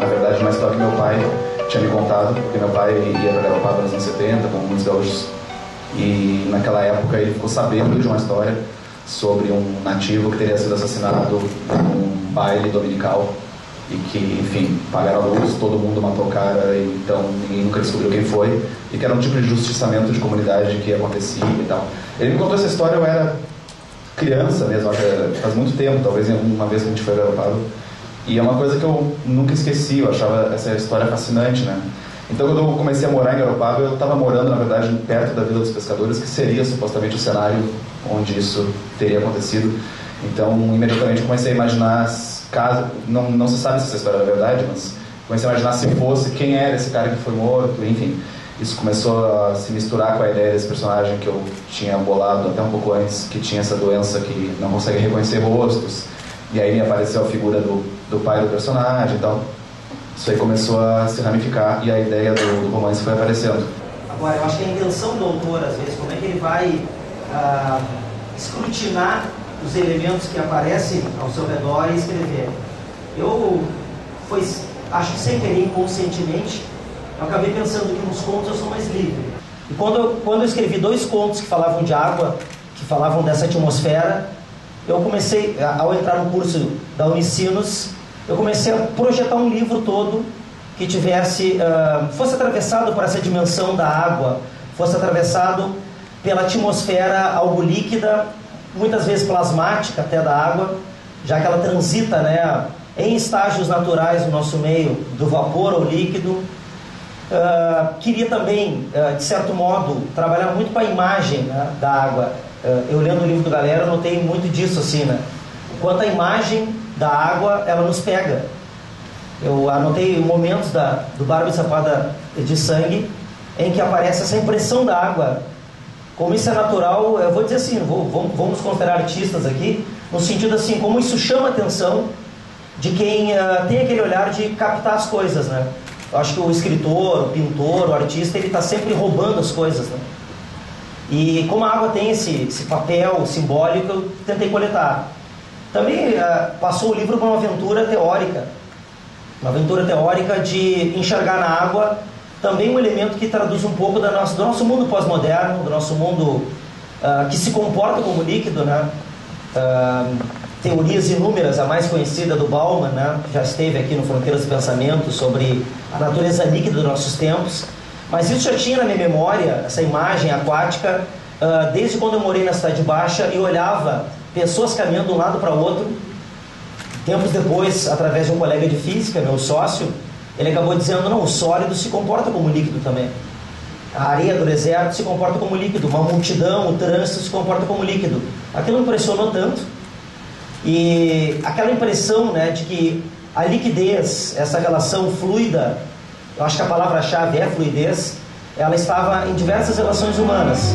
na verdade, uma história que meu pai tinha me contado, porque meu pai ia para Garopaba nos anos 70, como muitos gaúchos, e naquela época ele ficou sabendo de uma história sobre um nativo que teria sido assassinado num baile dominical e que, enfim, pagaram a luz, todo mundo matou o cara, e então ninguém nunca descobriu quem foi, e que era um tipo de justiçamento de comunidade que acontecia e tal. Ele me contou essa história, eu era criança mesmo, faz muito tempo, talvez uma vez que a gente foi a Garopaba, e é uma coisa que eu nunca esqueci, eu achava essa história fascinante, né? Então, quando eu comecei a morar em Garopaba, eu estava morando, na verdade, perto da Vila dos Pescadores, que seria supostamente o cenário onde isso teria acontecido. Então, imediatamente eu comecei a imaginar caso, não se sabe se essa história é verdade, mas comecei a imaginar se fosse, quem era esse cara que foi morto, enfim. Isso começou a se misturar com a ideia desse personagem que eu tinha bolado até um pouco antes, que tinha essa doença que não consegue reconhecer rostos. E aí me apareceu a figura do pai do personagem e tal. Isso aí começou a se ramificar e a ideia do romance foi aparecendo. Agora, eu acho que a intenção do autor, às vezes, como é que ele vai escrutinar os elementos que aparecem ao seu redor e escrever. Acho que sem querer, inconscientemente, eu acabei pensando que nos contos eu sou mais livre. E quando eu escrevi 2 contos que falavam de água, que falavam dessa atmosfera, eu comecei, ao entrar no curso da Unicinos, eu comecei a projetar um livro todo que fosse atravessado por essa dimensão da água, fosse atravessado pela atmosfera algo líquida, muitas vezes plasmática até da água, já que ela transita, né, em estágios naturais do nosso meio, do vapor ao líquido. Queria também, de certo modo, trabalhar muito com a imagem, né, da água. Eu lendo o livro do Galera, notei muito disso, assim, né? O quanto a imagem da água, ela nos pega. Eu anotei momentos do Barba e Sapada de Sangue, em que aparece essa impressão da água. Como isso é natural, eu vou dizer assim, vamos considerar artistas aqui, no sentido assim, como isso chama a atenção de quem tem aquele olhar de captar as coisas, né? Eu acho que o escritor, o pintor, o artista, ele está sempre roubando as coisas, né? E como a água tem esse papel simbólico, eu tentei coletar. Também passou o livro por uma aventura teórica de enxergar na água também um elemento que traduz um pouco do nosso mundo pós-moderno, do nosso mundo que se comporta como líquido, né? Teorias inúmeras, a mais conhecida do Bauman, né? Que já esteve aqui no Fronteiras do Pensamento, sobre a natureza líquida dos nossos tempos. Mas isso já tinha na minha memória, essa imagem aquática, desde quando eu morei na Cidade Baixa e olhava pessoas caminhando de um lado para o outro. Tempos depois, através de um colega de física, meu sócio, ele acabou dizendo, não, o sólido se comporta como líquido também. A areia do deserto se comporta como líquido, uma multidão, o trânsito se comporta como líquido. Aquilo me impressionou tanto. E aquela impressão, né, de que a liquidez, essa relação fluida, eu acho que a palavra-chave é fluidez, ela estava em diversas relações humanas.